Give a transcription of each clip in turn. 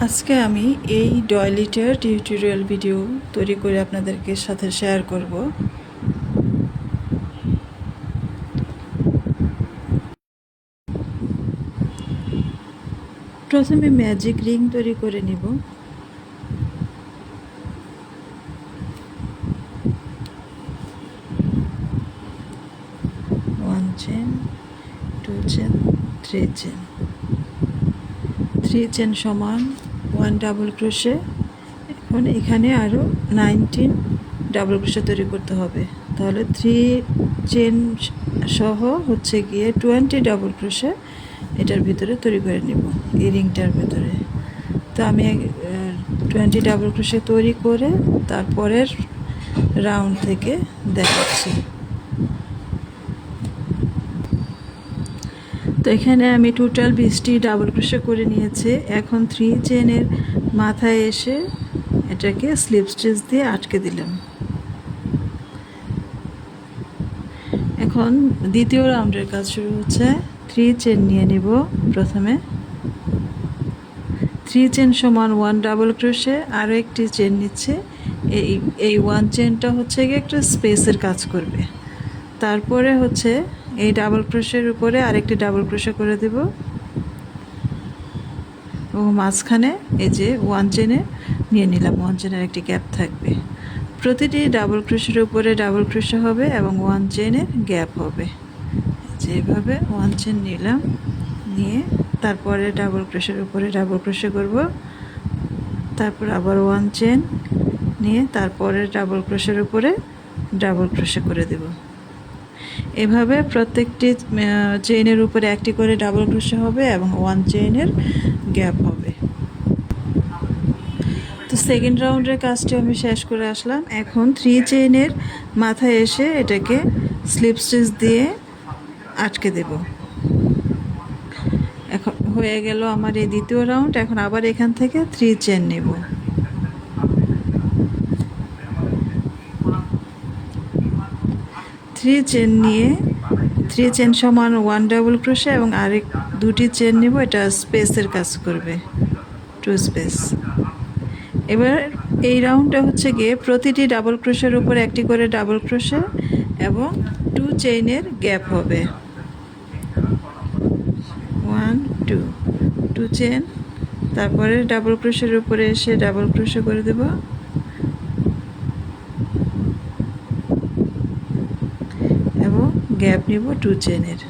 আজকে আমি এই ডয়লিটের টিউটোরিয়াল ভিডিও তৈরি করে আপনাদেরকে সাথে শেয়ার করব। প্রথমে ম্যাজিক রিং তৈরি করে নিব। One chain, two chain, three chain সমান 1 ডাবল ক্রোশে। এখন এখানে আরও 19 ডাবল ক্রোশে তৈরি করতে হবে, তাহলে 3 চেন সহ হচ্ছে গিয়ে 20 ডাবল ক্রোশে এটার ভিতরে তৈরি করে নিব, এই রিংটার ভিতরে। তো আমি 20 ডাবল ক্রোশে তৈরি করে তারপরের রাউন্ড থেকে দেখাচ্ছি। তো এখানে আমি টোটাল 20টি ডাবল ক্রোশে করে নিয়েছি। এখন 3 চেনের মাথায় এসে এটাকে স্লিপ স্টিচ দিয়ে আটকে দিলাম। এখন দ্বিতীয় রাউন্ডের কাজ শুরু হচ্ছে। 3 চেন নিয়ে নিব প্রথমে। 3 চেন সমান 1 ডাবল ক্রোশে, আরও একটি চেন নিচ্ছে। এই 1 চেনটা হচ্ছে গিয়ে একটা স্পেসের কাজ করবে। তারপরে হচ্ছে এই ডাবল ক্রোশের উপরে আরেকটি ডাবল ক্রোশে করে দেব এবং মাঝখানে এই যে 1 চেনে নিয়ে নিলাম, 1 চেনের একটি গ্যাপ থাকবে। প্রতিটি ডাবল ক্রোশের উপরে ডাবল ক্রোশে হবে এবং 1 চেনের গ্যাপ হবে। যেভাবে 1 চেন নিলাম, নিয়ে তারপরে ডাবল ক্রোশের উপরে ডাবল ক্রোশে করব। তারপর আবার 1 চেন নিয়ে তারপরে ডাবল ক্রোশের উপরে ডাবল ক্রোশে করে দেব। এভাবে প্রত্যেকটি চেইনের উপরে একটি করে ডাবল ক্রোশে হবে এবং 1 চেইনের গ্যাপ হবে। তো সেকেন্ড রাউন্ডের কাজটি আমি শেষ করে আসলাম। এখন 3 চেইনের মাথায় এসে এটাকে স্লিপ স্টিচ দিয়ে আটকে দেব। এখন হয়ে গেল আমার এই দ্বিতীয় রাউন্ড। এখন আবার এখান থেকে 3 চেন নেব। 3 চেন নিয়ে 3 চেন সমান 1 ডাবল ক্রোশে এবং আরেক 2টি চেন নেব, এটা স্পেসের কাজ করবে, 2 স্পেস। এবার এই রাউন্ডটা হচ্ছে গিয়ে প্রতিটি ডাবল ক্রোশের উপর একটি করে ডাবল ক্রোশে এবং 2 চেইনের গ্যাপ হবে। 1 2 চেন, তারপরে ডাবল ক্রোশের উপরে এসে ডাবল ক্রোশে করে দেব এবং গ্যাপ নিব 2 চেনের।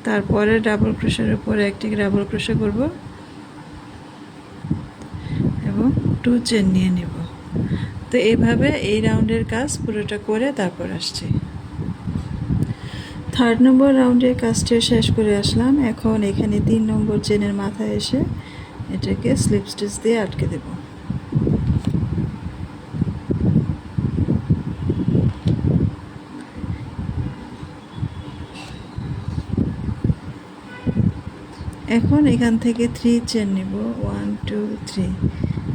তারপরে ডাবল ক্রোশের উপরে একটি ডাবল ক্রোশে করব এবং 2 চেন নিয়ে নিব। তো এইভাবে এই রাউন্ডের কাজ পুরোটা করে তারপর আসছি। থার্ড নম্বর রাউন্ডের কাজটি শেষ করে আসলাম। এখন এখানে 3 নম্বর চেনের মাথায় এসে এটাকে স্লিপ স্টিচ দিয়ে আটকে দেব। এখন এখান থেকে 3 চেন নিব, 1 2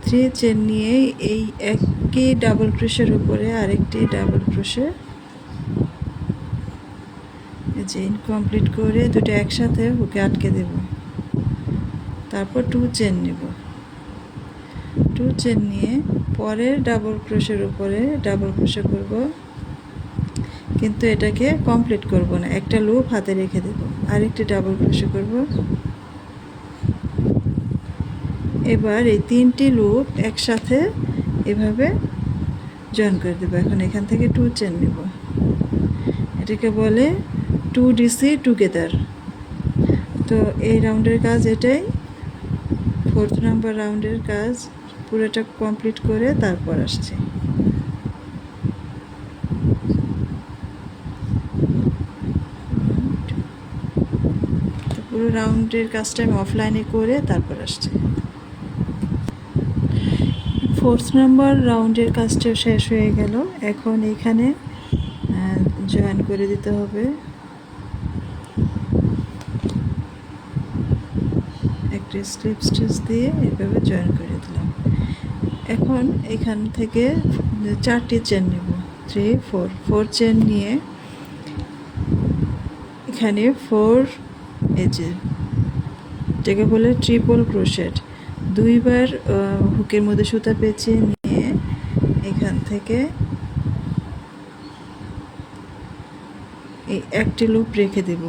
3 চেন নিয়ে এই একই ডাবল ক্রোশের উপরে আরেকটি ডাবল ক্রোশে চেইন কমপ্লিট করে দুটো একসাথে হুকে আটকে দেব। তারপর 2 চেন নিব, 2 চেন নিয়ে পরের ডাবল ক্রোশের উপরে ডাবল ক্রোশে করব, কিন্তু এটাকে কমপ্লিট করব না, একটা লুপ হাতে রেখে দেব। আরেকটি ডাবল ক্রোশে করব। এবার এই 3টি লুপ একসাথে এভাবে জয়েন করে দেব। এখন এখান থেকে 2 চেন নেব, এটাকে বলে 2DC টুগেদার। তো এই রাউন্ডের কাজ এটাই। 4th নাম্বার রাউন্ডের কাজ পুরোটা কমপ্লিট করে তারপর আসছে। তো পুরো রাউন্ডের কাজটা আমি অফলাইনে করে তারপর আসছে। 4th নাম্বার রাউন্ডের কাজটা শেষ হয়ে গেল। এখন এখানে জয়েন করে দিতে হবে। একটি স্লিপ স্টিচ দিয়ে এভাবে জয়েন করে দিলাম। এখন এখান থেকে 4টি চেন নেব, 3 4 চেন নিয়ে এখানে 4 এই যে এটাকে বলে ট্রিপল ক্রোশেট। দুইবার হুকের মধ্যে সুতা পেঁচিয়ে নিয়ে এখান থেকে এই একটি লুপ রেখে দেব,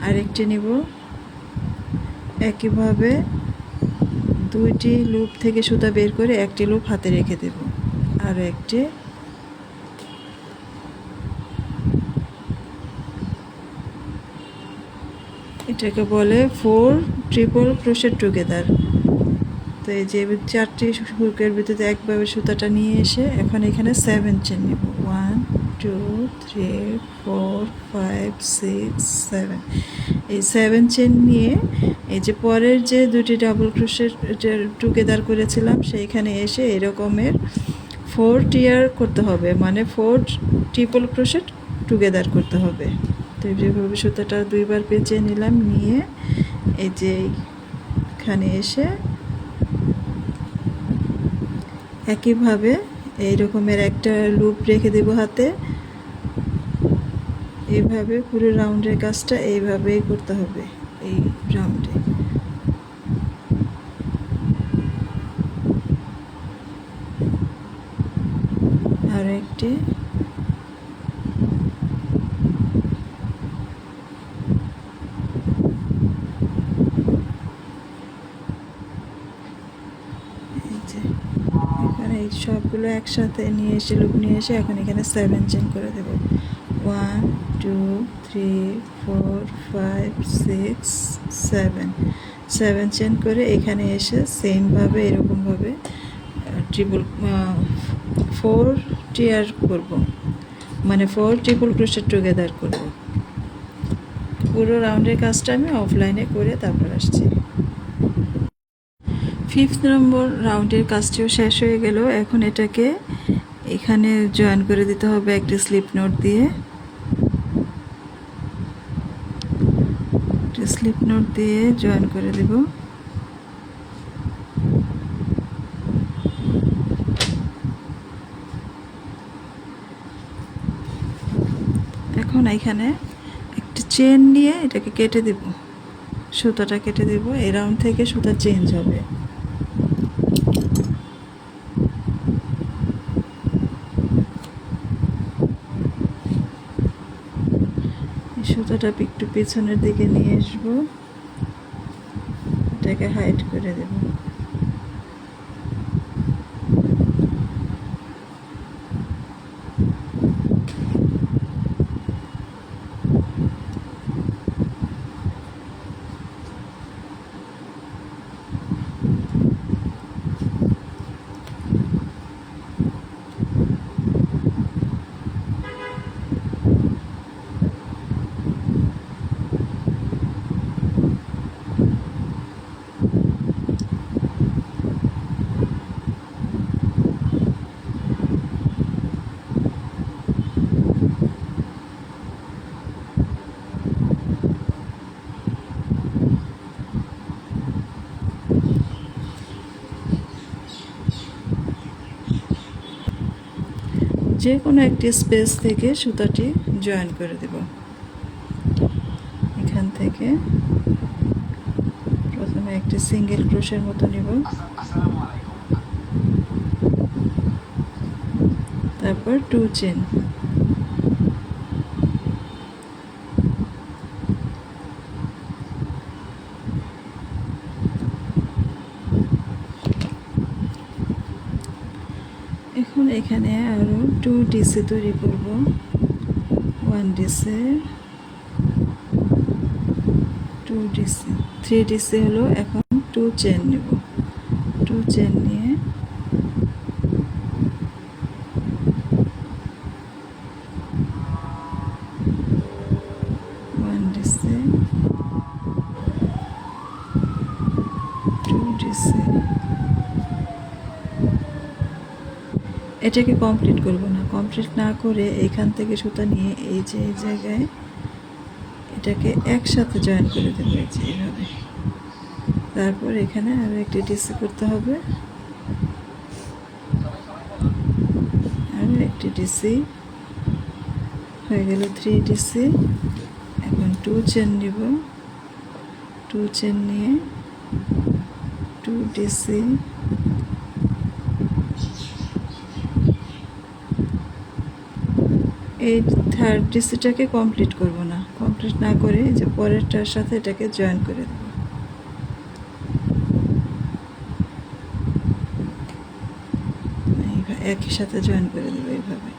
আরেকটি নেব, একইভাবে দুইটি লুপ থেকে সুতা বের করে একটি লুপ হাতে রেখে দেব, আর একটি, এটাকে বলে 4 ট্রিপল ক্রোশেট টুগেদার। তো এই যে 4টি হুকের ভিতরে একভাবে সুতাটা নিয়ে এসে এখন এখানে 7 চেন নেব, 1 2 3 4 5 6 7। এই 7 চেন নিয়ে এই যে পরের যে দুটি ডাবল ক্রোশেট টুগেদার করেছিলাম সেইখানে এসে এরকমের 4 টিয়ার করতে হবে, মানে 4 ট্রিপল ক্রোশেট টুগেদার করতে হবে। তো যেভাবে সুতাটা দুইবার পেঁচিয়ে নিলাম, নিয়ে এই যে এখানে এসে একইভাবে এই রকমের একটা লুপ রেখে দেব হাতে। এইভাবে পুরো রাউন্ডের কাজটা এইভাবেই করতে হবে, এই রাউন্ডে। আর একটি, এই সবগুলো একসাথে নিয়ে এসে লুপ নিয়ে এসে এখন এখানে 7 চেন করে দেব, 1 2 3 4 5 6 7। 7 চেন করে এখানে এসে সেমভাবে এরকমভাবে ট্রিপল 4 টিয়ার করব, মানে 4 ট্রিপল ক্রোশেট টুগেদার করব। পুরো রাউন্ডের কাজটা আমি অফলাইনে করে তারপর আসছি। 5th নম্বর রাউন্ডের কাজটিও শেষ হয়ে গেল। এখন এটাকে এখানে জয়েন করে দিতে হবে একটি স্লিপ নোট দিয়ে। স্লিপ নোট দিয়ে জয়েন করে দেব। এখন এখানে একটি চেন নিয়ে এটাকে কেটে দেব, সুতাটা কেটে দেব। এই রাউন্ড থেকে সুতা চেঞ্জ হবে। সুতাটা একটু পিছনের দিকে নিয়ে আসবো, এটাকে হাইড করে দেব। যে কোনো একটি স্পেস থেকে সুতাটি জয়েন করে দেব। এখান থেকে প্রথমে একটি সিঙ্গেল ক্রোশের মতো নিব, তারপর 2 চেন, এখন এখানে আরো 2 ডিসি তৈরি করব। 1 ডিসি, 2 ডিসি, 3 ডিসি হলো। এখন 2 চেন নেব, 2 চেন নিয়ে এটাকে কমপ্লিট করব না। কমপ্লিট না করে এখান থেকে সুতা নিয়ে এই যে এই জায়গায় এটাকে একসাথে জয়েন করে দেবো, এই যে এইভাবে। তারপর এখানে আরও একটি ডিসি করতে হবে, আরও একটি ডিসি হয়ে গেল, 3 ডিসি। এখন 2 চেন নিব, 2 2 চেন নিয়ে 2 ডিসি এই থার্ড ডিসিটাকে কমপ্লিট করব না, কমপ্লিট না করে যে পরেরটার সাথে এটাকে জয়েন করে দেব। একই সাথে জয়েন করে দেবো এইভাবে।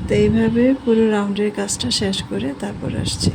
তো এইভাবে পুরো রাউন্ডের কাজটা শেষ করে তারপর আসছি।